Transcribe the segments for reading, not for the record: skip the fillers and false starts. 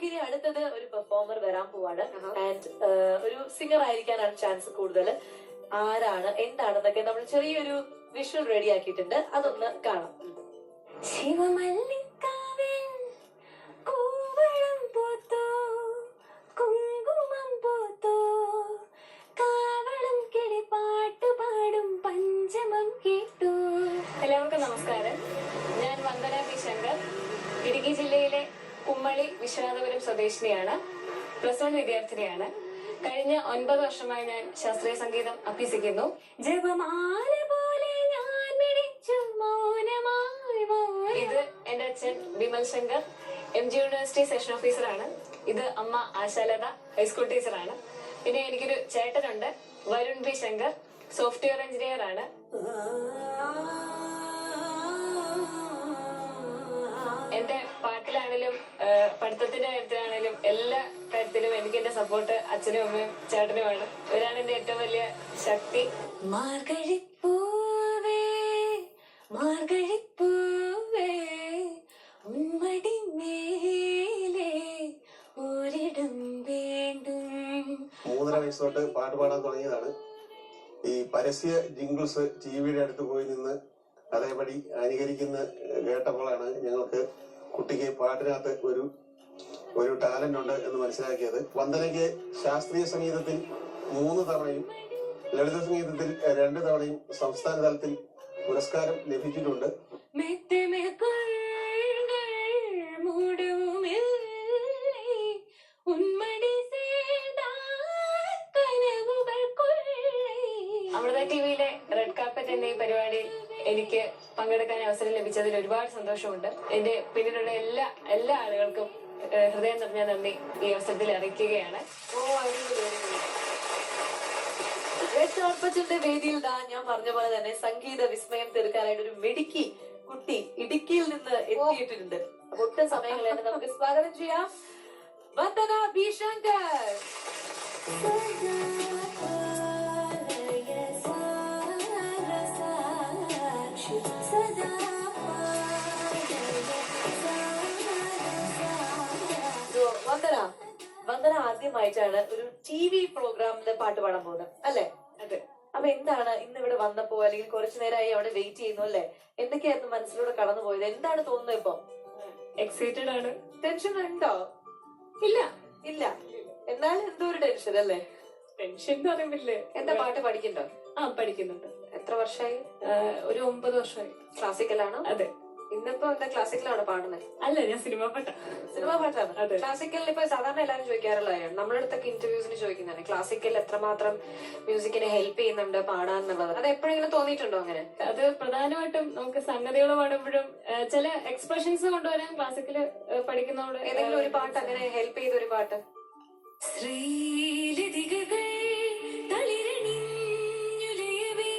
നമുക്കിനി അടുത്തത് ഒരു പെർഫോമർ വരാൻ പോവാണ്. ആൻഡ് ഒരു സിംഗർ ആയിരിക്കാനാണ് ചാൻസ് കൂടുതൽ. ആരാണ് എന്താണെന്നൊക്കെ നമ്മൾ ചെറിയൊരു വിഷ്വൽ റെഡി ആക്കിയിട്ടുണ്ട്, അതൊന്ന് കാണാം. ശിവമല്ലിക്കാവിൽ കൂവളം പൂത്തോ, കുങ്കുമം പൂത്തോ, കാവളം കിളി പാട്ടുപാടും പഞ്ചമം കേട്ടു. എല്ലാവർക്കും നമസ്കാരം. ഞാൻ വന്ദന പി ശങ്കർ, ഇടുക്കി ജില്ലയിലെ കുമ്മളി വിശ്വനാഥപുരം സ്വദേശിനിയാണ്. +1 വിദ്യാർത്ഥിനിയാണ്. കഴിഞ്ഞ 9 വർഷമായി ഞാൻ ശാസ്ത്രീയ സംഗീതം അഭ്യസിക്കുന്നു. ജപമാല പോലെ ഞാൻ മിടിച്ചു മൗനമായി. ഇത് എന്റെ അച്ഛൻ Vimal Shankar, MG university section ഓഫീസറാണ്. ഇത് അമ്മ ആശാലത, ഹൈസ്കൂൾ ടീച്ചറാണ്. പിന്നെ എനിക്കൊരു ചേട്ടനുണ്ട്, Varun B Shankar, software engineer ആണ്. എന്റെ പാട്ടിലാണെങ്കിലും പഠിത്തത്തിന്റെ കാര്യത്തിലാണെങ്കിലും എല്ലാ കാര്യത്തിലും എനിക്ക് എന്റെ സപ്പോർട്ട് അച്ഛനും അമ്മയും ചേട്ടനുമാണ്. ഇവരാണ് എന്റെ ഏറ്റവും വലിയ ശക്തി. മാർഗഴിപ്പൂവേ മാർഗഴിപ്പൂവേ ഉമ്മടി മേലേ ഒരിടം വേണ്ടും. 3.5 വയസ്സ് തൊട്ട് പാട്ട് പാടാൻ തുടങ്ങിയതാണ്. ഈ പരസ്യ ജിംഗിൾസ് ടിവിയുടെ അടുത്ത് പോയി നിന്ന് അതേപടി അനുകരിക്കുന്ന കേട്ടപ്പോഴാണ് ഞങ്ങൾക്ക് കുട്ടിക്ക് പാട്ടിനകത്ത് ഒരു ടാലന്റ് ഉണ്ട് എന്ന് മനസ്സിലാക്കിയത്. വന്ദനയ്ക്ക് ശാസ്ത്രീയ സംഗീതത്തിൽ 3 തവണയും ലളിത സംഗീതത്തിൽ 2 തവണയും സംസ്ഥാന തലത്തിൽ പുരസ്കാരം ലഭിച്ചിട്ടുണ്ട്. അമൃത ടിവിയിലെ റെഡ് കാർപ്പറ്റ് എന്ന ഈ പരിപാടിയിൽ എനിക്ക് പങ്കെടുക്കാൻ അവസരം ലഭിച്ചതിൽ ഒരുപാട് സന്തോഷമുണ്ട്. എന്റെ പിന്നിലുള്ള എല്ലാ ആളുകൾക്കും ഹൃദയം നിറഞ്ഞ നന്ദി ഈ അവസരത്തിൽ അറിയിക്കുകയാണ്. റെഡ് കാർപ്പറ്റിന്റെ വേദിയിൽ ഞാൻ പറഞ്ഞ പോലെ തന്നെ സംഗീത വിസ്മയം തീർക്കാനായിട്ട് ഒരു മിടുക്കി കുട്ടി ഇടുക്കിയിൽ നിന്ന് എത്തിയിട്ടുണ്ട്. ഒട്ടും സമയങ്ങളാണ്, നമുക്ക് സ്വാഗതം ചെയ്യാം വന്ദന ബി ശങ്കർ. വന്ദന ആദ്യമായിട്ടാണ് ഒരു TV പ്രോഗ്രാമില് പാട്ട് പാടാൻ പോകുന്നത് അല്ലെ? അതെ. അപ്പൊ എന്താണ് ഇന്ന് ഇവിടെ വന്നപ്പോ, അല്ലെങ്കിൽ കുറച്ചു നേരമായി അവിടെ വെയിറ്റ് ചെയ്യുന്നു അല്ലെ? എന്തൊക്കെയായിരുന്നു മനസ്സിലൂടെ കടന്നു പോയത്? എന്താണ് തോന്നുന്നത് ഇപ്പൊ? എക്സൈറ്റഡ് ആണ്. ടെൻഷൻ ഉണ്ടോ? ഇല്ല. എന്നാലും എന്തോ ഒരു ടെൻഷൻ അല്ലേ? ടെൻഷൻ അറിവില്ലേ? എന്താ പാട്ട് പഠിക്കണ്ടോ? പഠിക്കുന്നുണ്ട്. എത്ര വർഷമായി? ഒരു 9 വർഷമായി. ക്ലാസിക്കലാണോ? അതെ. ഇന്നിപ്പോ എന്താ ക്ലാസിക്കലാണോ പാടുന്നത്? അല്ല, ഞാൻ സിനിമ പാട്ടാണ്. ക്ലാസിക്കലിൽ ഇപ്പൊ സാധാരണ എല്ലാവരും ചോദിക്കാറുള്ള കാര്യം, നമ്മുടെ അടുത്തൊക്കെ ഇന്റർവ്യൂസിന് ചോദിക്കുന്നതാണ് ക്ലാസിക്കൽ എത്രമാത്രം മ്യൂസിക്കിനെ ഹെൽപ്പ് ചെയ്യുന്നുണ്ട് പാടാൻ എന്നുള്ളത്. അത് എപ്പോഴെങ്കിലും തോന്നിയിട്ടുണ്ടോ അങ്ങനെ? അത് പ്രധാനമായിട്ടും നമുക്ക് സംഗതികൾ പാടുമ്പോഴും ചില എക്സ്പ്രഷൻസ് കൊണ്ടുവരാൻ ക്ലാസിക്കല് പഠിക്കുന്നതോട്. ഏതെങ്കിലും ഒരു പാട്ട് അങ്ങനെ ഹെൽപ്പ് ചെയ്ത ഒരു പാട്ട്? ശ്രീലതികകൾ തളിരണിഞ്ഞുലയവേ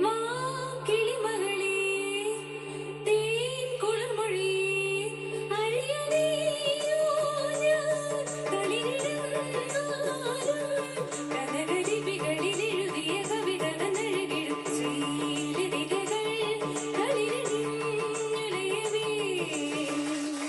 മാ കിളിമകളേ തേൻ കുളിർമൊഴി അഴിയണിയോ ഞാൻ തളിരിടുന്നാലും കനകലിപികളിൽ എഴുതിയ കവിത നഴുകിടും ശ്രീലതികകൾ തളിരണിഞ്ഞുലയവേ.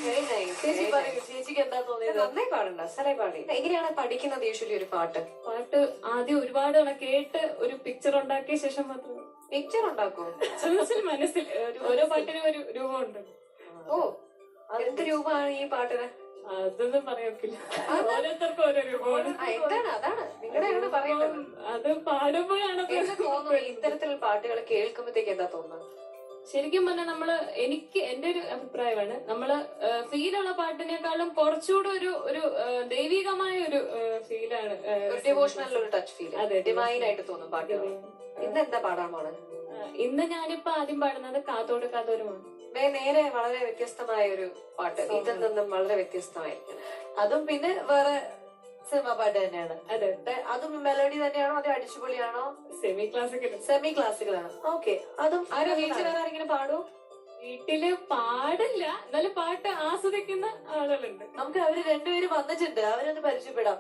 Very nice. ചേച്ചി പറയൂ, ചേച്ചിക്ക് എന്താ തോന്നിയത്? നന്നായി പാടണ്ട, സ്ഥലമായി പാടി. എങ്ങനെയാണ് പഠിക്കുന്നത് യൂഷ്വലി ഒരു പാട്ട്? ആദ്യം ഒരുപാട് കേട്ട് ഒരു പിക്ചർ ഉണ്ടാക്കിയ ശേഷം മാത്രം. പിക്ചർ ഉണ്ടാക്കോ? മനസ്സിൽ ഓരോ പാട്ടിനും ഒരു രൂപമുണ്ട്. ഓ, എന്ത് രൂപമാണ് ഈ പാട്ടിന്? അതൊന്നും പറയാക്കില്ല, ഓരോരുത്തർക്കും ഓരോ രൂപമാണ്. എന്താണ് അതാണ് നിങ്ങളുടെ പറയുന്നത്? അത് പാടുമ്പോഴാണ് തോന്നുന്നു. ഇത്തരത്തിലുള്ള പാട്ടുകൾ കേൾക്കുമ്പോഴത്തേക്ക് എന്താ തോന്നുന്നത്? ശരിക്കും പറഞ്ഞാൽ എനിക്ക് എന്റെ ഒരു അഭിപ്രായമാണ്, നമ്മള് ഫീലുള്ള പാട്ടിനേക്കാളും കുറച്ചുകൂടെ ഒരു ദൈവികമായ ഒരു ഫീലാണ്, ഡിവോഷണൽ ഒരു ടച്ച് ഫീൽ. അതെ, ഡിവൈൻ ആയിട്ട് തോന്നും പാട്ടുകൾ. ഇന്ന് എന്താ പാടാൻ പോണെ? ഇന്ന് ഞാനിപ്പോ ആദ്യം പാടുന്നത് കാത്തോട് കാതോരുമാണ്. നേരെ വളരെ വ്യത്യസ്തമായ ഒരു പാട്ട്, ഇതിൽ നിന്നും വളരെ വ്യത്യസ്തമായിരിക്കും. അതും പിന്നെ വേറെ സിനിമ പാട്ട് തന്നെയാണ്. അതെ. അതും മെലഡി തന്നെയാണോ, അതോ അടിച്ചുപൊളിയാണോ? സെമി ക്ലാസിക്കലാണ്. ഓക്കെ. അതും ആരോ വീട്ടിൽ വേറെ ആരെങ്കിലും പാടുമോ? വീട്ടില് പാടില്ല, എന്നാലും പാട്ട് ആസ്വദിക്കുന്ന ആളുകളുണ്ട്. നമുക്ക് അവര് രണ്ടുപേരും വന്നിട്ടുണ്ട്, അവരൊന്ന് പരിചയപ്പെടാം.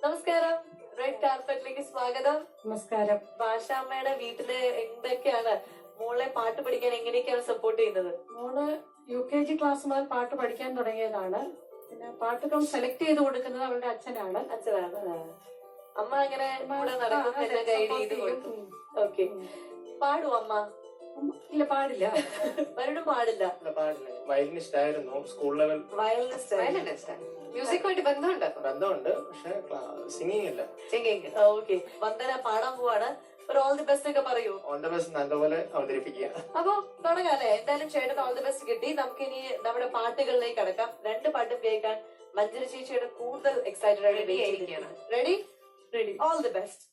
നമസ്കാരം, റെഡ് കാർപ്പറ്റിലേക്ക് സ്വാഗതം. നമസ്കാരം. ഭാഷാമ്മയുടെ വീട്ടില് എന്തൊക്കെയാണ് മോളെ പാട്ട് പഠിക്കാൻ എങ്ങനെയൊക്കെയാണ് സപ്പോർട്ട് ചെയ്യുന്നത്? മോള് UKG ക്ലാസ് മുതൽ പാട്ട് പഠിക്കാൻ തുടങ്ങിയതാണ്. പിന്നെ പാട്ടുകൾ സെലക്ട് ചെയ്ത് കൊടുക്കുന്നത് അവളുടെ അച്ഛനാണ്. അച്ഛനാണ്. അമ്മ അങ്ങനെ കൂടെ നടക്കും, എന്നെ ഗൈഡ് ചെയ്ത് കൊടുക്കും. ഓക്കെ. പാടും അമ്മ? ഇല്ല, പാടില്ല. വരണം. പാടില്ല. പാടില്ല. വയലിനിസ്റ്റ് ആയിരുന്നു സ്കൂൾ ലെവൽ. വയലിനിസ്റ്റ്. മ്യൂസിക്കുമായിട്ട് ബന്ധമുണ്ട്? പക്ഷെ സിംഗിങ് ഇല്ല. സിംഗിങ്. ഓക്കെ. വന്ദന പാടാൻ പോവാണ്. ഒരു ഓൾ ദി ബെസ്റ്റ് ഒക്കെ പറയൂ. ഓൾ ദി ബെസ്റ്റ്, നല്ലപോലെ അവതരിപ്പിക്കുക. അപ്പൊ തുടങ്ങാല്ലേ? എന്തായാലും ചേട്ടൻ ഓൾ ദി ബെസ്റ്റ് കിട്ടി. നമുക്ക് ഇനി നമ്മുടെ പാട്ടുകളിലേക്ക് കടക്കാം. 2 പാട്ടും കേൾക്കാൻ മഞ്ജരി ചേച്ചിയുടെ കൂടുതൽ എക്സൈറ്റഡ് ആയിട്ട് വെയിറ്റ് ചെയ്തിരിക്കുകയാണ്. Ready? Ready. All the best.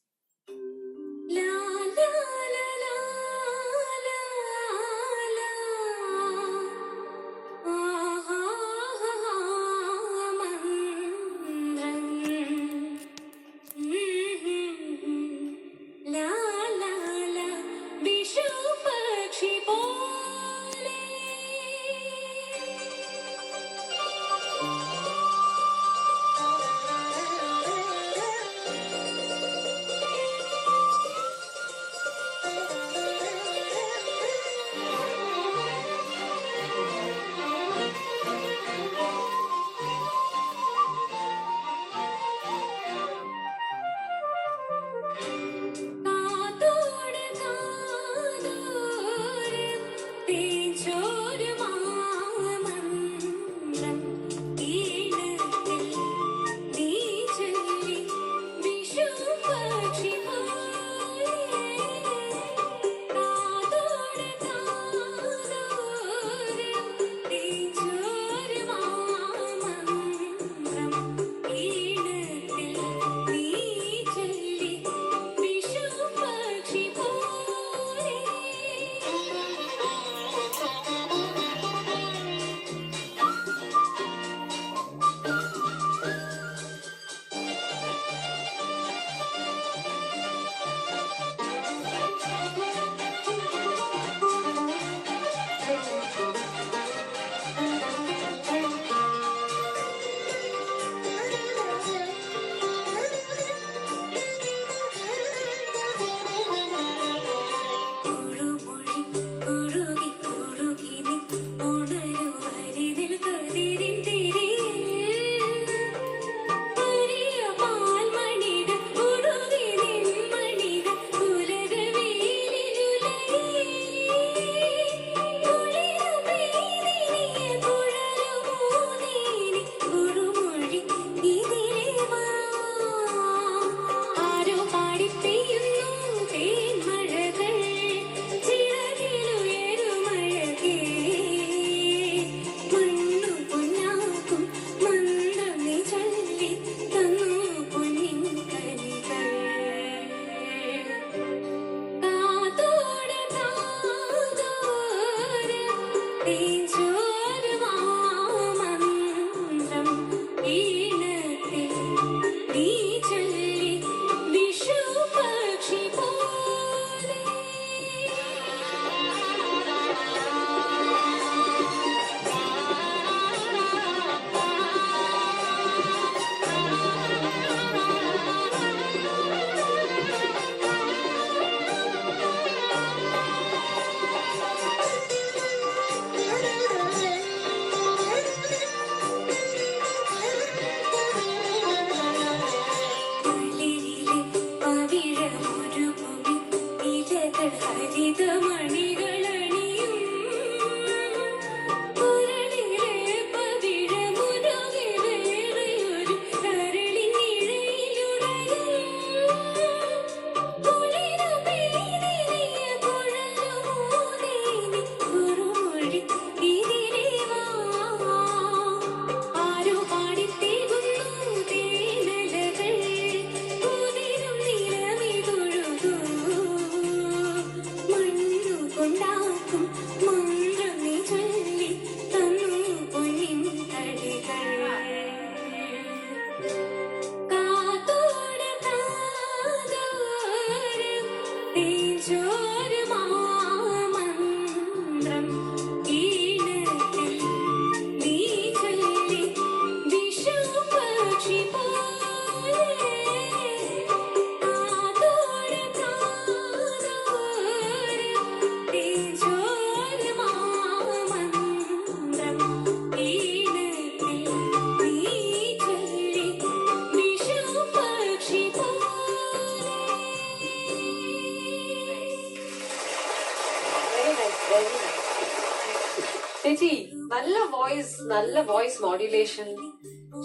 നല്ല വോയിസ് മോഡുലേഷൻ,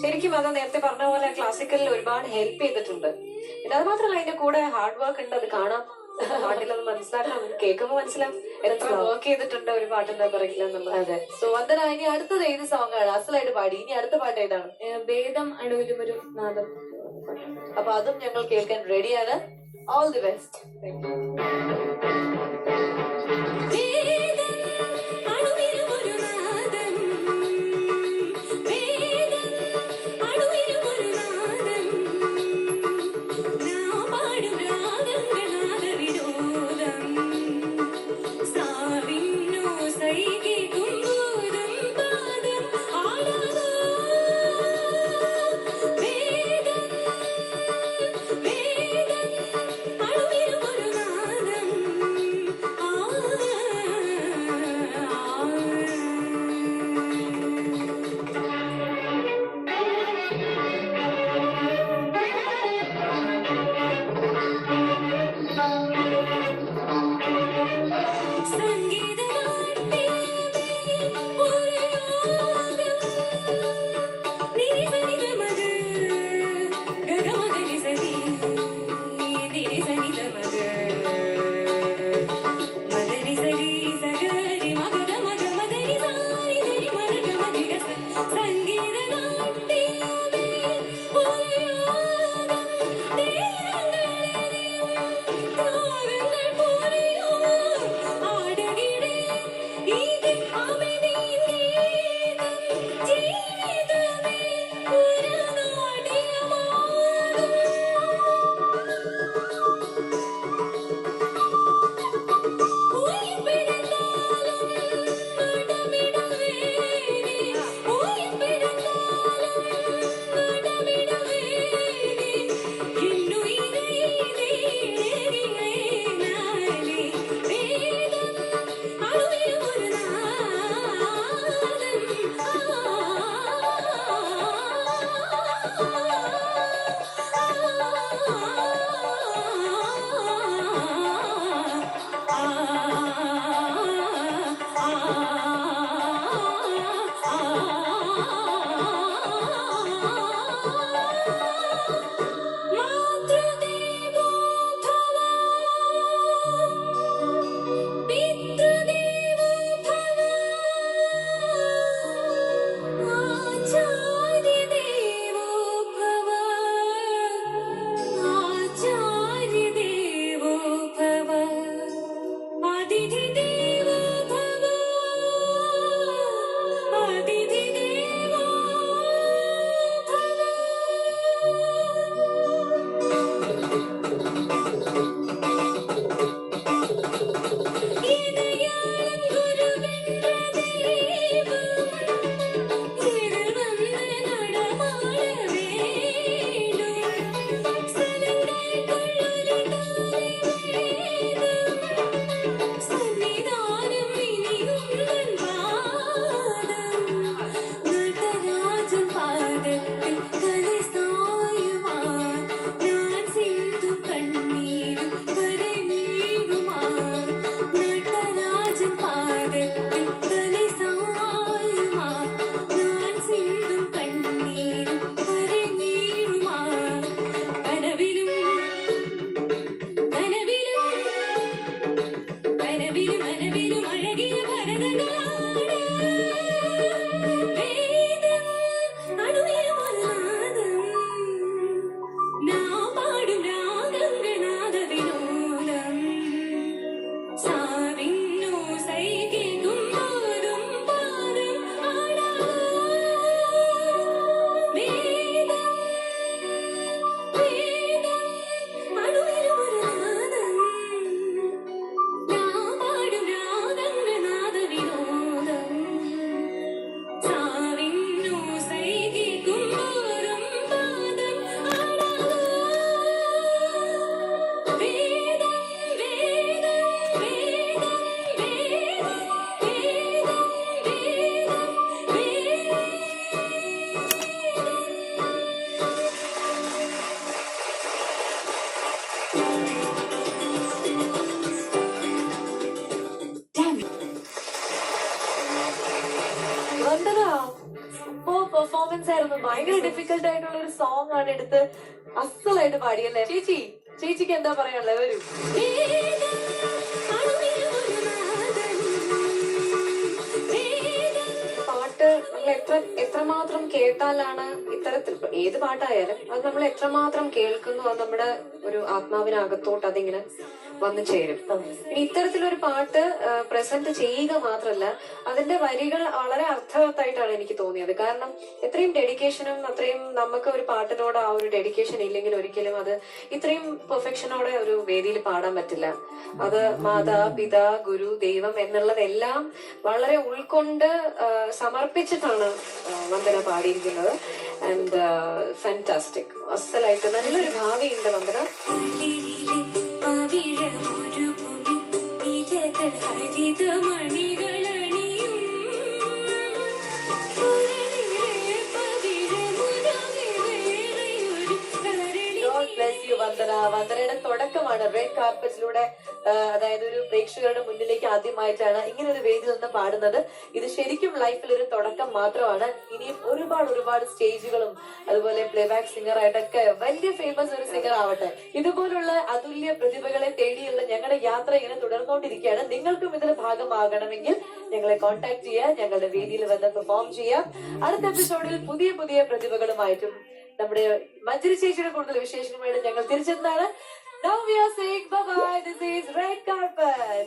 ശരിക്കും അത് നേരത്തെ പറഞ്ഞ പോലെ ക്ലാസിക്കലിൽ ഒരുപാട് ഹെൽപ്പ് ചെയ്തിട്ടുണ്ട്. പിന്നെ അത് മാത്രമല്ല അതിന്റെ കൂടെ ഹാർഡ് വർക്ക് ഉണ്ട്, അത് കാണാം, പാട്ടിലത് മനസ്സിലാക്കാം, കേൾക്കുമ്പോൾ മനസ്സിലാവും എത്ര വർക്ക് ചെയ്തിട്ടുണ്ട് ഒരു പാട്ട് എന്താ പറയില്ല എന്നുള്ളത്. അതെ. സോ വന്ദന, ഇനി അടുത്തത് ഏത് സോങ് ആണ് അസലായിട്ട് പാടി? ഇനി അടുത്ത പാട്ട് ഏതാണ്? വേദം അണുവിലും ഒരു നാദം. അപ്പൊ അതും ഞങ്ങൾ കേൾക്കാൻ റെഡിയാണ്. All the best. പെർഫോമൻസ് ആയിരുന്നു. ഭയങ്കര ഡിഫിക്കൽട്ട് ആയിട്ടുള്ള ഒരു സോങ് ആണ് എടുത്ത് അസലായിട്ട് പാടിയല്ലേ ചേച്ചിക്ക് എന്താ പറയാനുള്ളത്? വരൂ. പാട്ട് നമ്മൾ എത്രമാത്രം കേട്ടാലാണ് ഇത്തരത്തിൽ ഏത് പാട്ടായാലും അത് നമ്മൾ എത്രമാത്രം കേൾക്കുന്നു അത് നമ്മുടെ ഒരു ആത്മാവിനകത്തോട്ട് അതിങ്ങനെ വന്നു ചേരും. ഇനി ഇത്തരത്തിലൊരു പാട്ട് പ്രസന്റ് ചെയ്യുക മാത്രമല്ല അതിന്റെ വരികൾ വളരെ അർത്ഥവത്തായിട്ടാണ് എനിക്ക് തോന്നിയത്. കാരണം എത്രയും ഡെഡിക്കേഷനും അത്രയും നമുക്ക് ഒരു പാട്ടിനോട് ആ ഒരു ഡെഡിക്കേഷൻ ഇല്ലെങ്കിൽ ഒരിക്കലും അത് ഇത്രയും പെർഫെക്ഷനോടെ ഒരു വേദിയിൽ പാടാൻ പറ്റില്ല. അത് മാതാ പിതാ ഗുരു ദൈവം എന്നുള്ളതെല്ലാം വളരെ ഉൾക്കൊണ്ട് സമർപ്പിച്ചിട്ടാണ് വന്ദന പാടിയിരിക്കുന്നത്. ആൻഡ് ഫാന്റാസ്റ്റിക്, അസലായിട്ട് നല്ലൊരു ഭാവിയുണ്ട് വന്ദന. വന്ദനയുടെ തുടക്കമാണ് റെഡ് കാർപ്പറ്റിലൂടെ, അതായത് ഒരു പ്രേക്ഷകരുടെ മുന്നിലേക്ക് ആദ്യമായിട്ടാണ് ഇങ്ങനെ ഒരു വേദിയിൽ നിന്ന് പാടുന്നത്. ഇത് ശരിക്കും ലൈഫിൽ ഒരു തുടക്കം മാത്രമാണ്. ഇനിയും ഒരുപാട് സ്റ്റേജുകളും അതുപോലെ പ്ലേബാക്ക് സിംഗർ ആയിട്ടൊക്കെ വലിയ ഫേമസ് ഒരു സിംഗർ ആവട്ടെ. ഇതുപോലുള്ള അതുല്യ പ്രതിഭകളെ തേടിയുള്ള ഞങ്ങളുടെ യാത്ര ഇങ്ങനെ തുടർന്നുകൊണ്ടിരിക്കുകയാണ്. നിങ്ങൾക്കും ഇതിന് ഭാഗമാകണമെങ്കിൽ ഞങ്ങളെ കോൺടാക്ട് ചെയ്യുക, ഞങ്ങളുടെ വേദിയിൽ വന്ന് പെർഫോം ചെയ്യുക. അടുത്ത എപ്പിസോഡിൽ പുതിയ പ്രതിഭകളുമായിട്ടും നമ്മുടെ മഞ്ജരി ചേച്ചിയുടെ കൂടുതൽ വിശേഷങ്ങളുമായിട്ട് ഞങ്ങൾ തിരിച്ചെത്തുന്നതാണ്. Now we are saying bye-bye. This is Red Carpet.